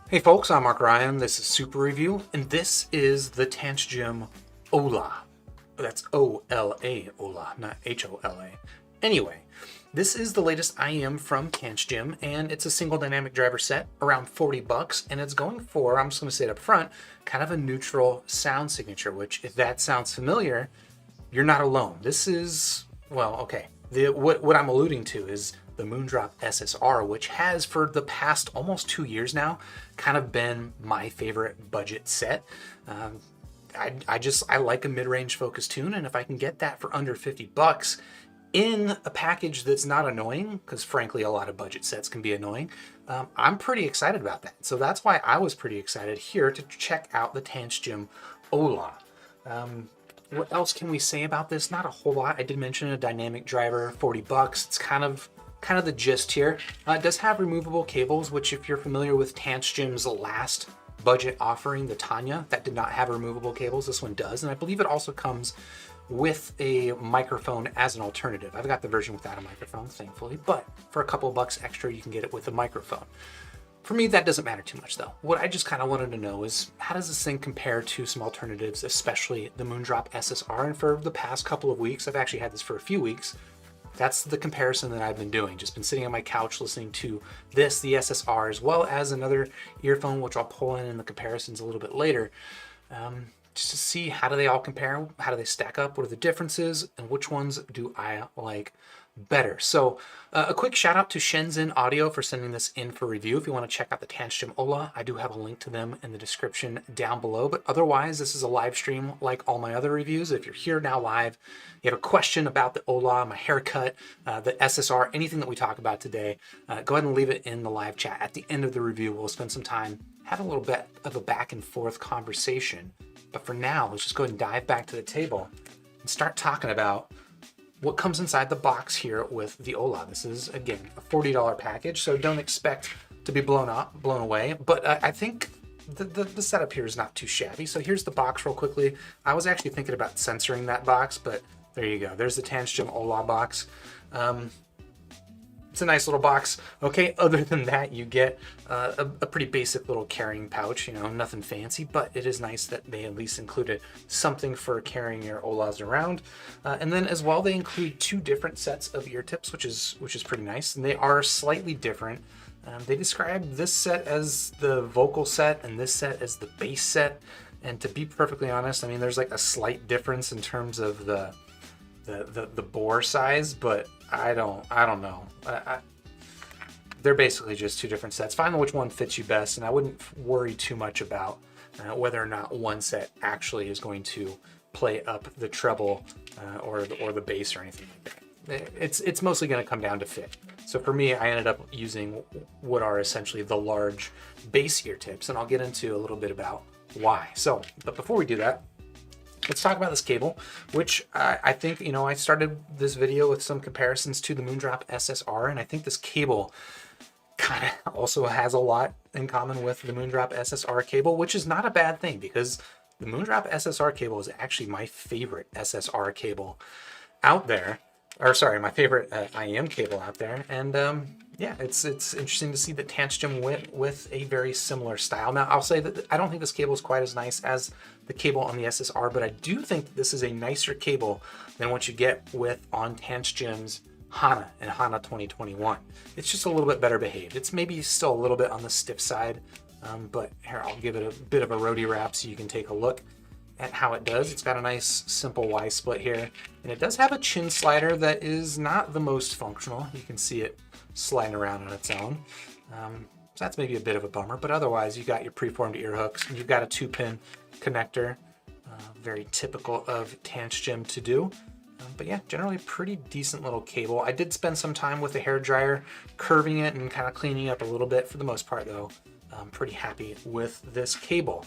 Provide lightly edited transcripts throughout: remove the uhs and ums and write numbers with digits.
Hey folks, I'm Mark Ryan. This is Super Review, and this is the Tanchjim Ola. That's O-L-A, Ola, not H-O-L-A. Anyway, this is the latest IEM from Tanchjim, and it's a single dynamic driver set, around 40 bucks, and it's going for, I'm just going to say it up front, kind of a neutral sound signature, which, if that sounds familiar, you're not alone. This is, well, okay. What I'm alluding to is the Moondrop SSR, which has for the past almost 2 years now kind of been my favorite budget set. I like a mid-range focus tune, and if I can get that for under 50 bucks in a package that's not annoying, because frankly a lot of budget sets can be annoying, I'm pretty excited about that. So that's why I was pretty excited here to check out the Tanchjim Ola. What else can we say about this? Not a whole lot. I did mention a dynamic driver, 40 bucks. It's kind of the gist here. It does have removable cables, which if you're familiar with Tanchjim's last budget offering, the Tanya, that did not have removable cables. This one does, and I believe it also comes with a microphone as an alternative. I've got the version without a microphone, thankfully, but for a couple of bucks extra, you can get it with a microphone. For me, that doesn't matter too much though. What I just kind of wanted to know is, how does this thing compare to some alternatives, especially the Moondrop SSR? And for the past couple of weeks, I've actually had this for a few weeks, that's the comparison that I've been doing. Just been sitting on my couch listening to this, the SSR, as well as another earphone, which I'll pull in the comparisons a little bit later, just to see how do they all compare, how do they stack up, what are the differences, and which ones do I like better. So a quick shout out to Shenzhen Audio for sending this in for review. If you want to check out the Tanchjim Ola, I do have a link to them in the description down below. But otherwise, this is a live stream like all my other reviews. If you're here now live, you have a question about the Ola, my haircut, the SSR, anything that we talk about today, go ahead and leave it in the live chat. At the end of the review, we'll spend some time having a little bit of a back and forth conversation. But for now, let's just go ahead and dive back to the table and start talking about what comes inside the box here with the Ola. This is, again, a $40 package, so don't expect to be blown away. But I think the setup here is not too shabby. So here's the box real quickly. I was actually thinking about censoring that box, but there you go. There's the Tanchjim Ola box. It's a nice little box. Okay, other than that, you get a pretty basic little carrying pouch, you know, nothing fancy, but it is nice that they at least included something for carrying your Olas around. And then as well, they include two different sets of ear tips, which is pretty nice, and they are slightly different. They describe this set as the vocal set and this set as the bass set. And to be perfectly honest, I mean, there's like a slight difference in terms of the bore size, but I don't know. They're basically just two different sets. Find which one fits you best, and I wouldn't worry too much about whether or not one set actually is going to play up the treble or the bass or anything like that. It's mostly going to come down to fit. So for me, I ended up using what are essentially the large bass ear tips, and I'll get into a little bit about why. So, but before we do that, let's talk about this cable, which I think, you know, I started this video with some comparisons to the Moondrop SSR, and I think this cable kind of also has a lot in common with the Moondrop SSR cable, which is not a bad thing because the Moondrop SSR cable is actually my favorite SSR cable out there, or sorry, my favorite IEM cable out there, and yeah, it's interesting to see that Tanchjim went with a very similar style. Now, I'll say that I don't think this cable is quite as nice as the cable on the SSR, but I do think that this is a nicer cable than what you get with on Tanchjim's Hana and Hana 2021. It's just a little bit better behaved. It's maybe still a little bit on the stiff side, but here, I'll give it a bit of a roadie wrap so you can take a look at how it does. It's got a nice simple Y split here, and it does have a chin slider that is not the most functional. You can see it sliding around on its own. So that's maybe a bit of a bummer, but otherwise you got your preformed ear hooks, and you've got a 2-pin connector, very typical of Tanchjim to do. But yeah, generally pretty decent little cable. I did spend some time with the hair dryer curving it and kind of cleaning up a little bit. For the most part though, I'm pretty happy with this cable.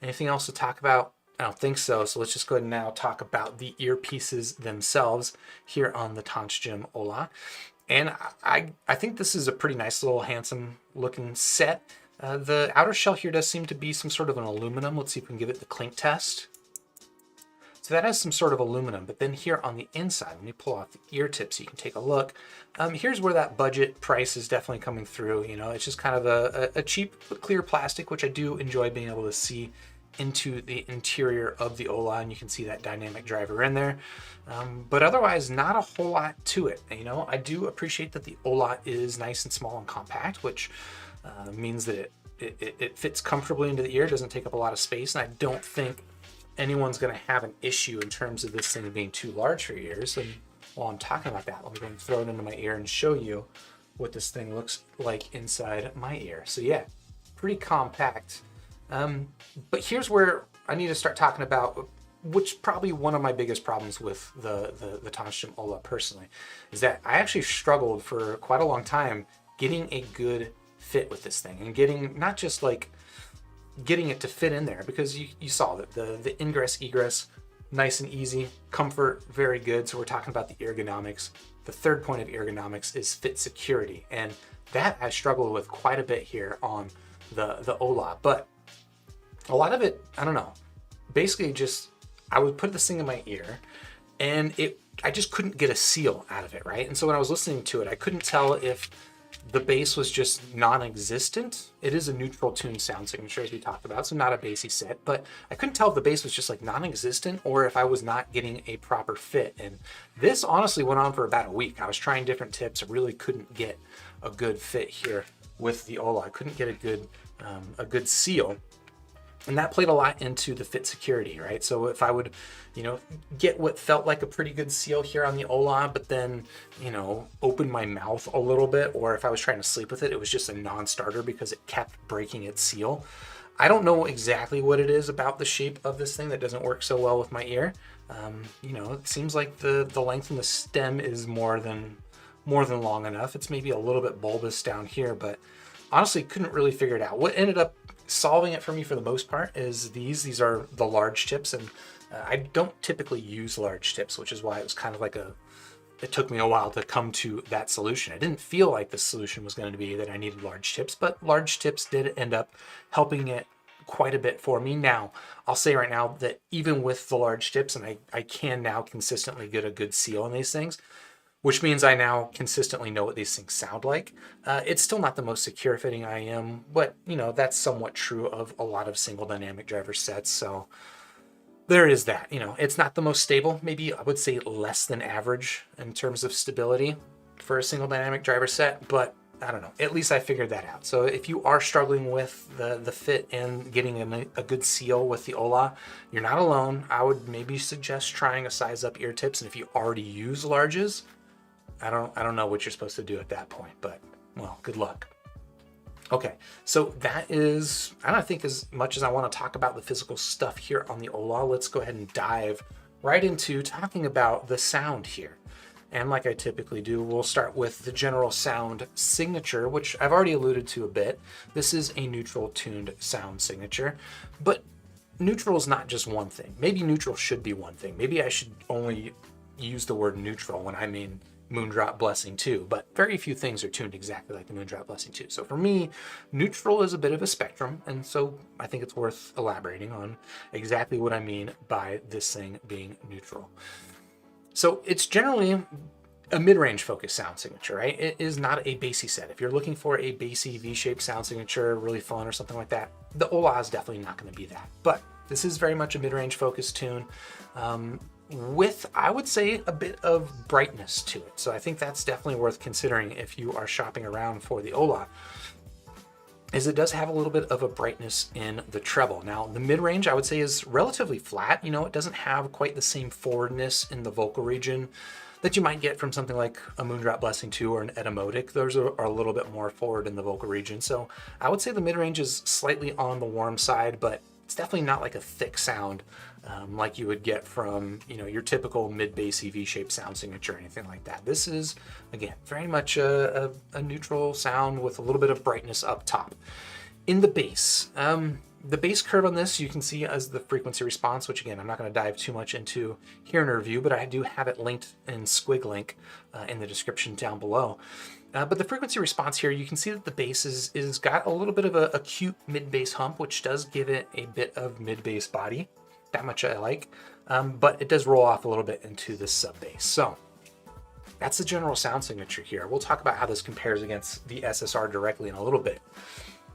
Anything else to talk about? I don't think so. So let's just go ahead and now talk about the earpieces themselves here on the Tanchjim Ola. And I think this is a pretty nice little handsome looking set. The outer shell here does seem to be some sort of an aluminum. Let's see if we can give it the clink test. It's So that has some sort of aluminum, but then here on the inside, when you pull off the ear tips, you can take a look. Here's where that budget price is definitely coming through. You know, it's just kind of a cheap clear plastic, which I do enjoy being able to see into the interior of the Ola, and you can see that dynamic driver in there. But otherwise, not a whole lot to it. You know, I do appreciate that the Ola is nice and small and compact, which means that it fits comfortably into the ear, doesn't take up a lot of space, and I don't think anyone's going to have an issue in terms of this thing being too large for your ears. And while I'm talking about that, let me go and throw it into my ear and show you what this thing looks like inside my ear. So yeah, pretty compact. But here's where I need to start talking about, which probably one of my biggest problems with the Tanchjim Ola personally, is that I actually struggled for quite a long time getting a good fit with this thing, and getting not just like getting it to fit in there, because you saw that the ingress egress nice and easy, comfort very good. So we're talking about the ergonomics. The third point of ergonomics is fit security, and that I struggled with quite a bit here on the Ola. But a lot of it, I don't know, basically just I would put this thing in my ear and I just couldn't get a seal out of it, right? And so when I was listening to it, I couldn't tell if the bass was just non-existent. It is a neutral tune sound signature, as we talked about, so not a bassy set, but I couldn't tell if the bass was just like non-existent or if I was not getting a proper fit. And this honestly went on for about a week. I was trying different tips. I really couldn't get a good fit here with the Ola. I couldn't get a good seal. And that played a lot into the fit security, right? So if I would, you know, get what felt like a pretty good seal here on the Ola, but then, you know, open my mouth a little bit, or if I was trying to sleep with it, it was just a non-starter because it kept breaking its seal. I don't know exactly what it is about the shape of this thing that doesn't work so well with my ear. You know, it seems like the length in the stem is more than long enough. It's maybe a little bit bulbous down here, but honestly couldn't really figure it out. What ended up solving it for me for the most part is these are the large tips, and I don't typically use large tips, which is why it was kind of like it took me a while to come to that solution. I didn't feel like the solution was going to be that I needed large tips, but large tips did end up helping it quite a bit for me. Now, I'll say right now that even with the large tips, and I can now consistently get a good seal on these things, which means I now consistently know what these things sound like. It's still not the most secure fitting I am, but you know, that's somewhat true of a lot of single dynamic driver sets. So there is that. You know, it's not the most stable, maybe I would say less than average in terms of stability for a single dynamic driver set, but I don't know, at least I figured that out. So if you are struggling with the fit and getting a good seal with the Ola, you're not alone. I would maybe suggest trying a size up ear tips, and if you already use larges, I don't know what you're supposed to do at that point, but well, good luck. Okay, so that is, I don't think as much as I want to talk about the physical stuff here on the Ola, let's go ahead and dive right into talking about the sound here. And like I typically do, we'll start with the general sound signature, which I've already alluded to a bit. This is a neutral tuned sound signature, but neutral is not just one thing. Maybe neutral should be one thing. Maybe I should only use the word neutral when I mean Moondrop Blessing 2, but very few things are tuned exactly like the Moondrop Blessing 2. So for me, neutral is a bit of a spectrum, and so I think it's worth elaborating on exactly what I mean by this thing being neutral. So it's generally a mid-range focused sound signature, right? It is not a bassy set. If you're looking for a bassy V-shaped sound signature, really fun or something like that, the Ola is definitely not going to be that. But this is very much a mid-range focused tune. With, I would say, a bit of brightness to it. So I think that's definitely worth considering if you are shopping around for the Ola, is it does have a little bit of a brightness in the treble. Now, the mid-range, I would say, is relatively flat. You know, it doesn't have quite the same forwardness in the vocal region that you might get from something like a Moondrop Blessing 2 or an Etymodic. Those are a little bit more forward in the vocal region. So I would say the mid-range is slightly on the warm side, but it's definitely not like a thick sound like you would get from, you know, your typical mid-bassy V-shaped sound signature or anything like that. This is, again, very much a neutral sound with a little bit of brightness up top. In the bass, the bass curve on this you can see as the frequency response, which again, I'm not going to dive too much into here in a review, but I do have it linked in Squig link in the description down below. But the frequency response here, you can see that the bass is got a little bit of a cute mid-bass hump, which does give it a bit of mid-bass body. That much I like. but it does roll off a little bit into the sub bass. So that's the general sound signature here. We'll talk about how this compares against the SSR directly in a little bit.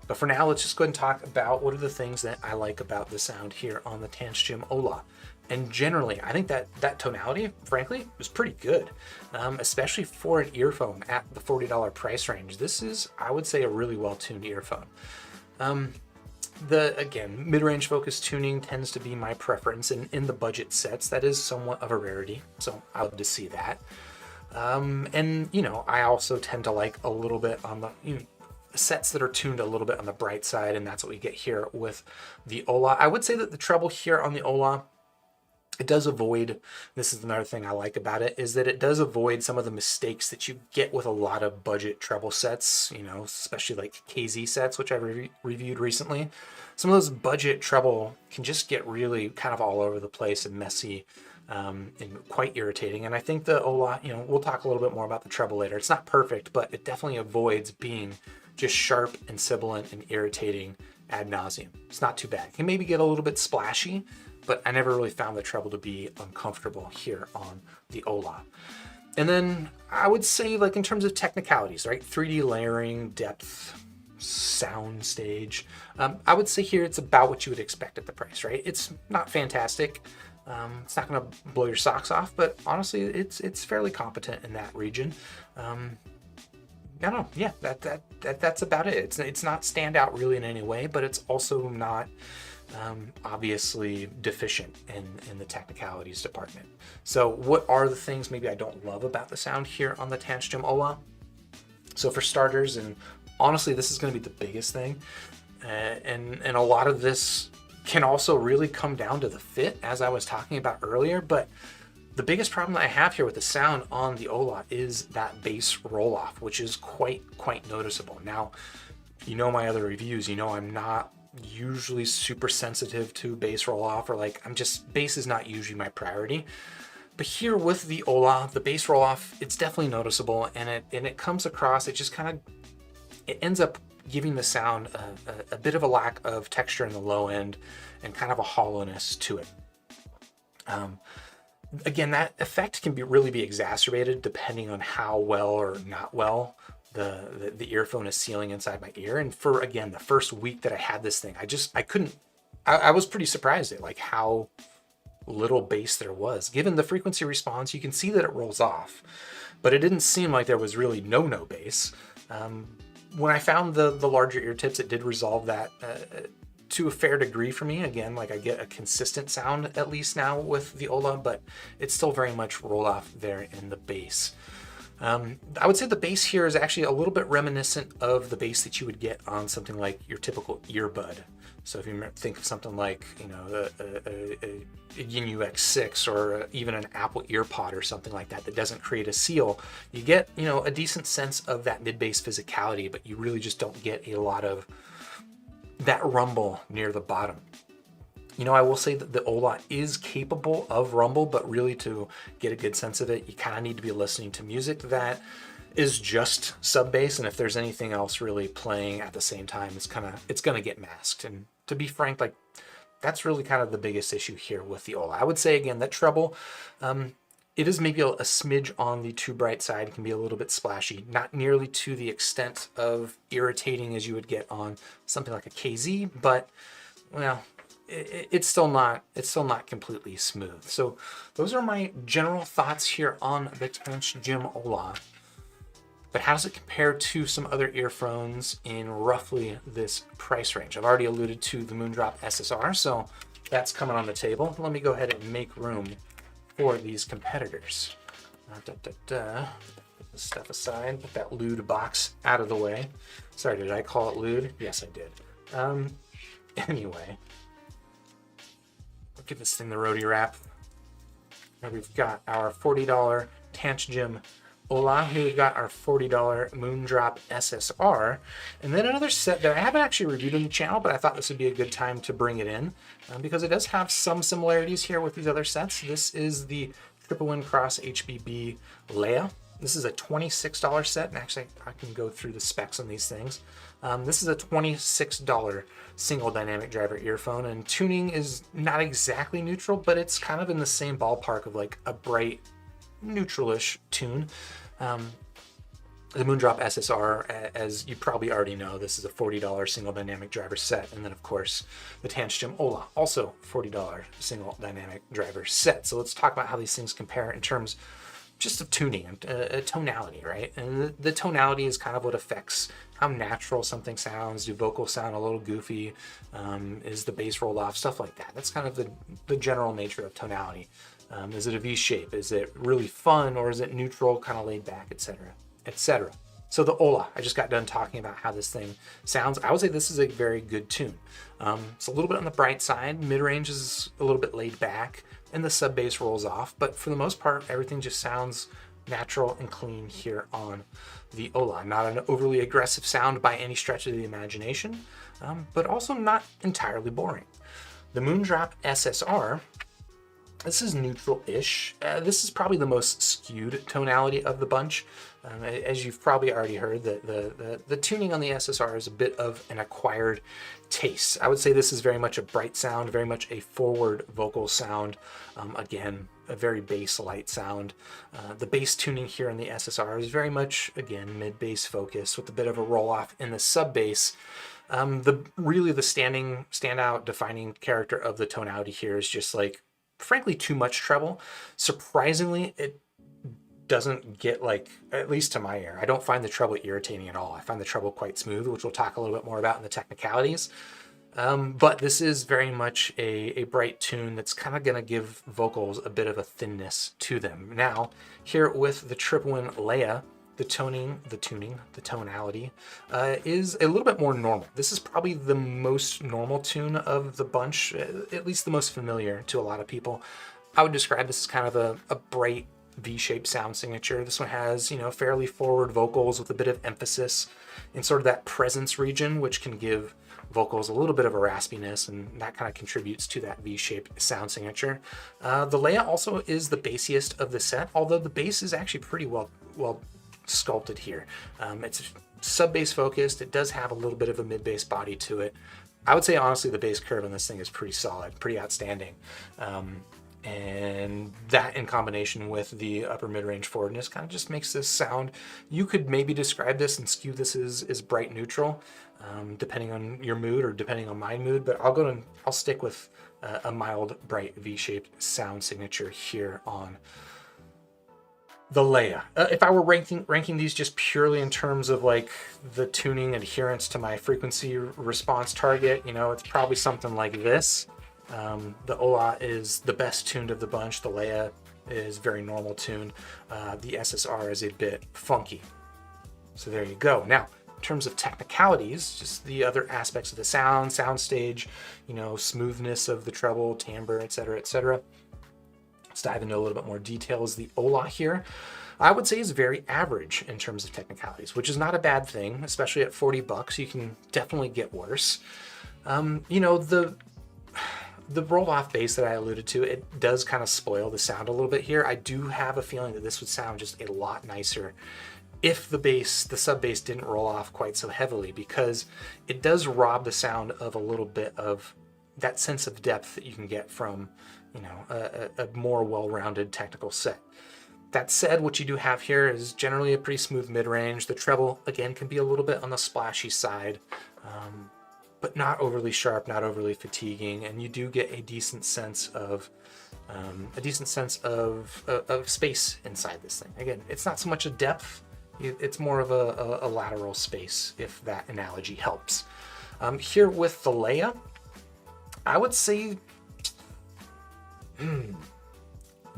But for now, let's just go ahead and talk about what are the things that I like about the sound here on the Tanchjim Ola. And generally, I think that tonality, frankly, was pretty good, especially for an earphone at the $40 price range. This is, I would say, a really well-tuned earphone. Again, mid-range focus tuning tends to be my preference, and in the budget sets, that is somewhat of a rarity, so I love to see that. And, you know, I also tend to like a little bit on the, sets that are tuned a little bit on the bright side, and that's what we get here with the Ola. I would say that the treble here on the Ola, it does avoid, this is another thing I like about it, is that it does avoid some of the mistakes that you get with a lot of budget treble sets, you know, especially like KZ sets, which I reviewed recently. Some of those budget treble can just get really kind of all over the place and messy, and quite irritating. And I think the Ola, you know, we'll talk a little bit more about the treble later. It's not perfect, but it definitely avoids being just sharp and sibilant and irritating ad nauseum. It's not too bad. It can maybe get a little bit splashy, but I never really found the treble to be uncomfortable here on the Ola. And then I would say, like, in terms of technicalities, right? 3D layering, depth, sound stage. I would say here it's about what you would expect at the price, right? It's not fantastic. It's not going to blow your socks off, but honestly, it's fairly competent in that region. I don't know. Yeah, that's about it. It's not stand out really in any way, but it's also not obviously deficient in the technicalities department. So what are the things maybe I don't love about the sound here on the Tanchjim Ola? So for starters, and honestly, this is going to be the biggest thing, and a lot of this can also really come down to the fit, as I was talking about earlier, but the biggest problem that I have here with the sound on the Ola is that bass roll-off, which is quite noticeable. Now, you know my other reviews, you know I'm not usually super sensitive to bass roll-off, or like, bass is not usually my priority. But here with the Ola, the bass roll-off, it's definitely noticeable, and it comes across, it ends up giving the sound a bit of a lack of texture in the low end and kind of a hollowness to it. Again, that effect can really be exacerbated depending on how well or not well the earphone is sealing inside my ear. And for, again, the first week that I had this thing, I was pretty surprised at like how little bass there was. Given the frequency response, you can see that it rolls off, but it didn't seem like there was really no bass. When I found the larger ear tips, it did resolve that to a fair degree for me. Again, like I get a consistent sound at least now with the Ola, but it's still very much roll off there in the bass. I would say the bass here is actually a little bit reminiscent of the bass that you would get on something like your typical earbud. So if you think of something like, you know, a Yin UX6 or even an Apple EarPod or something like that doesn't create a seal, you get, you know, a decent sense of that mid-bass physicality, but you really just don't get a lot of that rumble near the bottom. You know, I will say that the Ola is capable of rumble, but really to get a good sense of it, you kind of need to be listening to music that is just sub bass, and if there's anything else really playing at the same time, it's gonna get masked. And to be frank, like, that's really kind of the biggest issue here with the Ola. I would say again that treble, it is maybe a smidge on the too bright side. It can be a little bit splashy, not nearly to the extent of irritating as you would get on something like a KZ, but well, it's still not completely smooth. So those are my general thoughts here on the Tanchjim Ola. But how does it compare to some other earphones in roughly this price range? I've already alluded to the Moondrop SSR, so that's coming on the table. Let me go ahead and make room for these competitors. Put this stuff aside, put that lewd box out of the way. Sorry, did I call it lewd? Yes, I did. Anyway, give this thing the roadie wrap. Now we've got our $40 Tanchjim Ola. Here we've got our $40 Moondrop SSR. And then another set that I haven't actually reviewed on the channel, but I thought this would be a good time to bring it in because it does have some similarities here with these other sets. This is the Triple Win Cross HBB Leia. This is a $26 set, and actually I can go through the specs on these things. This is a $26 single dynamic driver earphone, and tuning is not exactly neutral, but it's kind of in the same ballpark of like a bright, neutralish tune. The Moondrop SSR, as you probably already know, this is a $40 single dynamic driver set. And then, of course, the Tanchjim Ola, also $40 single dynamic driver set. So let's talk about how these things compare in terms just of tuning and tonality, right? And the tonality is kind of what affects how natural something sounds. Do vocals sound a little goofy? Is the bass rolled off? Stuff like that. That's kind of the general nature of tonality. Is it a V shape? Is it really fun, or is it neutral, kind of laid back, etc., etc.? So the Ola, I just got done talking about how this thing sounds. I would say this is a very good tune. It's a little bit on the bright side. Mid-range is a little bit laid back, and the sub bass rolls off. But for the most part, everything just sounds natural and clean here on the Ola. Not an overly aggressive sound by any stretch of the imagination, but also not entirely boring. The Moondrop SSR, this is neutral-ish. This is probably the most skewed tonality of the bunch. As you've probably already heard, the tuning on the SSR is a bit of an acquired taste. I would say this is very much a bright sound, very much a forward vocal sound. Again, a very bass light sound. The bass tuning here in the SSR is very much, again, mid-bass focus with a bit of a roll-off in the sub-bass. Really the standout defining character of the tonality here is just like, frankly, too much treble. Surprisingly, it doesn't get, like, at least to my ear, I don't find the treble irritating at all. I find the treble quite smooth, which we'll talk a little bit more about in the technicalities. But this is very much a bright tune that's kind of going to give vocals a bit of a thinness to them. Now, here with the triple win Leia, the tonality is a little bit more normal. This is probably the most normal tune of the bunch, at least the most familiar to a lot of people. I would describe this as kind of a bright V-shaped sound signature. This one has, fairly forward vocals with a bit of emphasis in sort of that presence region, which can give vocals a little bit of a raspiness, and that kind of contributes to that V-shaped sound signature. The Leia also is the bassiest of the set, although the bass is actually pretty well sculpted here. It's sub-bass focused. It does have a little bit of a mid-bass body to it. I would say, honestly, the bass curve on this thing is pretty solid, pretty outstanding. And that in combination with the upper mid-range forwardness kind of just makes this sound. You could maybe describe this and skew this as bright neutral, depending on your mood or depending on my mood, but I'll stick with a mild, bright V-shaped sound signature here on the Leia. If I were ranking these just purely in terms of like the tuning adherence to my frequency response target, it's probably something like this. The Ola is the best tuned of the bunch. The Leia is very normal tuned. The SSR is a bit funky. So there you go. Now, in terms of technicalities, just the other aspects of the sound stage, smoothness of the treble, timbre, etc., etc. Let's dive into a little bit more details. The Ola here, I would say, is very average in terms of technicalities, which is not a bad thing, especially at $40. You can definitely get worse. The rolled off bass that I alluded to, it does kind of spoil the sound a little bit here. I do have a feeling that this would sound just a lot nicer if the sub bass didn't roll off quite so heavily, because it does rob the sound of a little bit of that sense of depth that you can get from, a more well-rounded technical set. That said, what you do have here is generally a pretty smooth mid-range. The treble, again, can be a little bit on the splashy side, but not overly sharp, not overly fatiguing, and you do get a decent sense of space inside this thing. Again, it's not so much a depth; it's more of a lateral space, if that analogy helps. Here with the Leia, I would say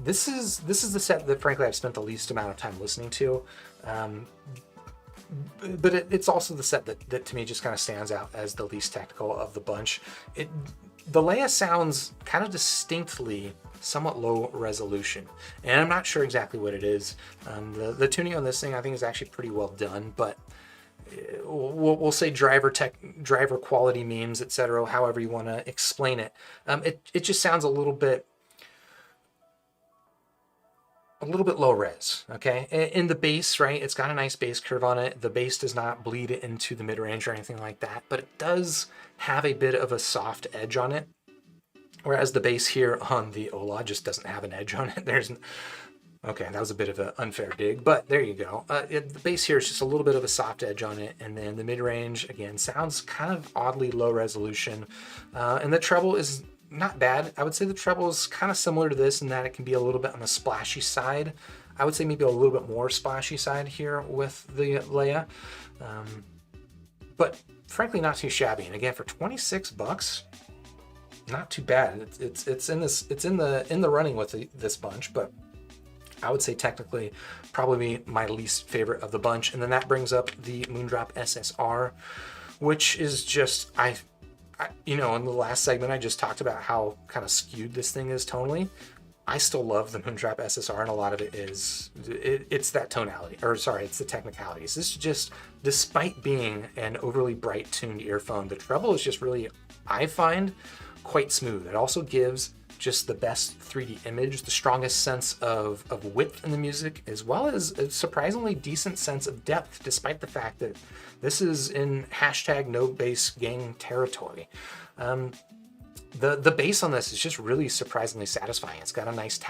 this is the set that, frankly, I've spent the least amount of time listening to. But it's also the set that to me just kind of stands out as the least technical of the bunch. The Leia sounds kind of distinctly somewhat low resolution, and I'm not sure exactly what it is. The tuning on this thing, I think, is actually pretty well done, but we'll say driver quality memes, etc., however you want to explain it. It just sounds a little bit a little bit low res, okay? In the bass, right, it's got a nice bass curve on it. The bass does not bleed into the mid-range or anything like that, but it does have a bit of a soft edge on it, whereas the bass here on the Ola just doesn't have an edge on it. Okay, that was a bit of an unfair dig, but there you go. The bass here is just a little bit of a soft edge on it, and then the mid-range, again, sounds kind of oddly low resolution, and the treble is not bad. I would say the treble is kind of similar to this in that it can be a little bit on the splashy side. I would say maybe a little bit more splashy side here with the Leia, but frankly not too shabby. And again, for 26 bucks, not too bad. It's in the running with this bunch, but I would say technically probably my least favorite of the bunch. And then that brings up the Moondrop SSR, which is just, in the last segment I just talked about how kind of skewed this thing is tonally. I still love the Moondrop SSR, and a lot of it is, it's that tonality, or sorry, it's the technicalities. This is just, despite being an overly bright tuned earphone, the treble is just really, I find, quite smooth. It also gives just the best 3D image, the strongest sense of width in the music, as well as a surprisingly decent sense of depth, despite the fact that this is in hashtag no bass gang territory. The bass on this is just really surprisingly satisfying. It's got a nice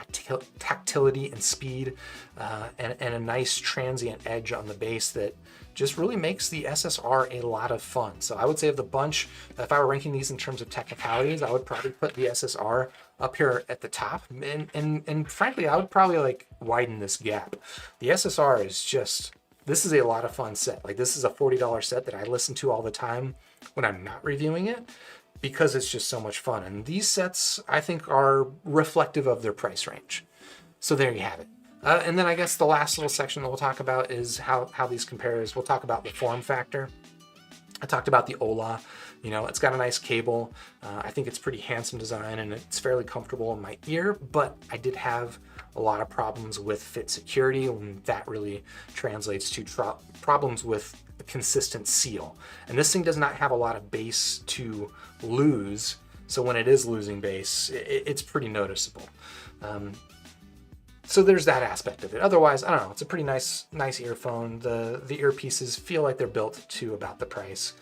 tactility and speed, and a nice transient edge on the bass that just really makes the SSR a lot of fun. So I would say of the bunch, if I were ranking these in terms of technicalities, I would probably put the SSR up here at the top. And frankly, I would probably like widen this gap. The SSR is just, this is a lot of fun set. Like, this is a $40 set that I listen to all the time when I'm not reviewing it, because it's just so much fun. And these sets, I think, are reflective of their price range. So there you have it. And then I guess the last little section that we'll talk about is how these compare. We'll talk about the form factor. I talked about the Ola. It's got a nice cable. I think it's pretty handsome design, and it's fairly comfortable in my ear, but I did have a lot of problems with fit security, and that really translates to problems with a consistent seal. And this thing does not have a lot of bass to lose, so when it is losing bass, it's pretty noticeable. So there's that aspect of it. Otherwise, I don't know, it's a pretty nice earphone. The earpieces feel like they're built to about the price.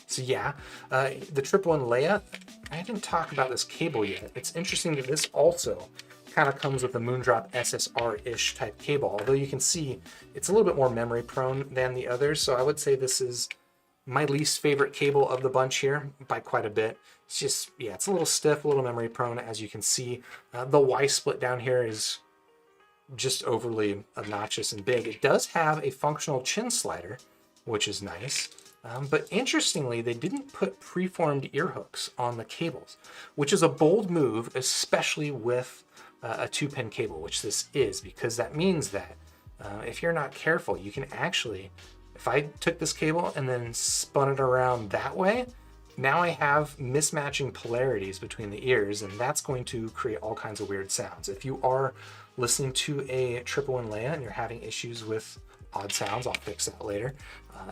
So yeah, the Triple One Leia, I didn't talk about this cable yet. It's interesting that this also kind of comes with a Moondrop SSR-ish type cable, although you can see it's a little bit more memory prone than the others. So I would say this is my least favorite cable of the bunch here by quite a bit. It's just, yeah, it's a little stiff, a little memory prone, as you can see. The Y split down here is just overly obnoxious and big. It does have a functional chin slider, which is nice. But interestingly, they didn't put preformed ear hooks on the cables, which is a bold move, especially with a 2-pin cable, which this is, because that means that if you're not careful, you can actually, if I took this cable and then spun it around that way, now I have mismatching polarities between the ears, and that's going to create all kinds of weird sounds. If you are listening to a Triple One Leia and you're having issues with odd sounds, I'll fix that later.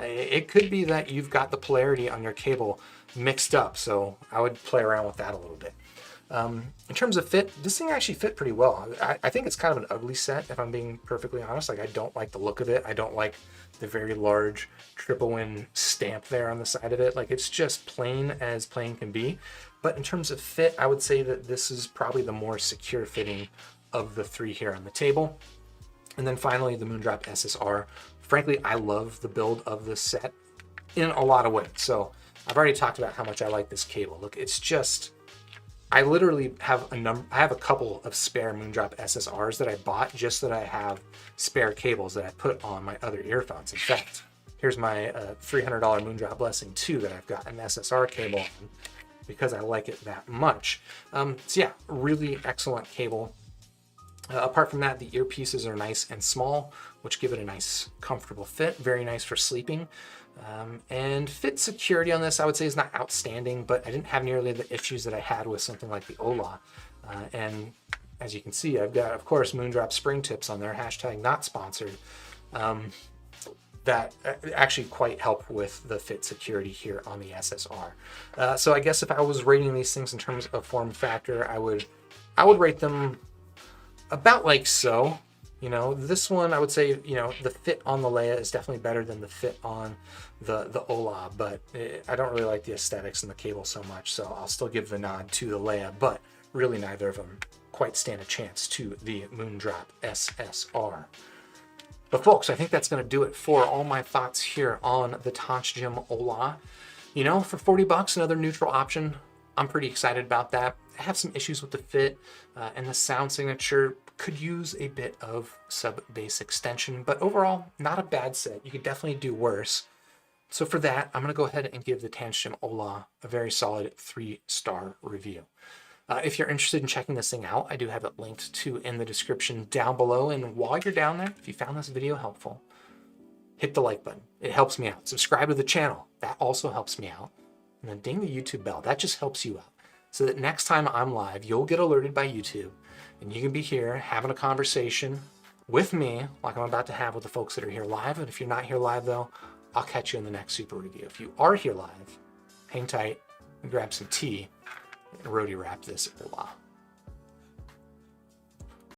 It could be that you've got the polarity on your cable mixed up, so I would play around with that a little bit. In terms of fit, this thing actually fit pretty well. I think it's kind of an ugly set, if I'm being perfectly honest. Like, I don't like the look of it. I don't like the very large Triple Win stamp there on the side of it. Like, it's just plain as plain can be. But in terms of fit, I would say that this is probably the more secure fitting of the three here on the table. And then finally, the Moondrop SSR. Frankly, I love the build of this set in a lot of ways. So I've already talked about how much I like this cable. Look, it's just, I literally have I have a couple of spare Moondrop SSRs that I bought just so that I have spare cables that I put on my other earphones. In fact, here's my $300 Moondrop Blessing 2 that I've got an SSR cable on because I like it that much. So yeah, really excellent cable. Apart from that, the earpieces are nice and small, which give it a nice, comfortable fit. Very nice for sleeping. And fit security on this, I would say, is not outstanding, but I didn't have nearly the issues that I had with something like the Ola. And as you can see, I've got, of course, Moondrop spring tips on there, hashtag not sponsored, that actually quite help with the fit security here on the SSR. So I guess if I was rating these things in terms of form factor, I would rate them about like so. You know, this one I would say, you know, the fit on the Leia is definitely better than the fit on the Ola, but I don't really like the aesthetics and the cable so much, so I'll still give the nod to the Leia, but really neither of them quite stand a chance to the Moondrop SSR. But folks, I think that's going to do it for all my thoughts here on the Tanchjim Ola. You know, for 40 bucks, another neutral option. I'm pretty excited about that. I have some issues with the fit and the sound signature. Could use a bit of sub-bass extension, but overall, not a bad set. You could definitely do worse. So for that, I'm going to go ahead and give the Tanchjim Ola a very solid 3-star review. If you're interested in checking this thing out, I do have it linked to in the description down below. And while you're down there, if you found this video helpful, hit the like button. It helps me out. Subscribe to the channel. That also helps me out. And then ding the YouTube bell. That just helps you out. So that next time I'm live, you'll get alerted by YouTube. And you can be here having a conversation with me like I'm about to have with the folks that are here live. And if you're not here live, though, I'll catch you in the next super review. If you are here live, hang tight and grab some tea and roadie wrap this Ola.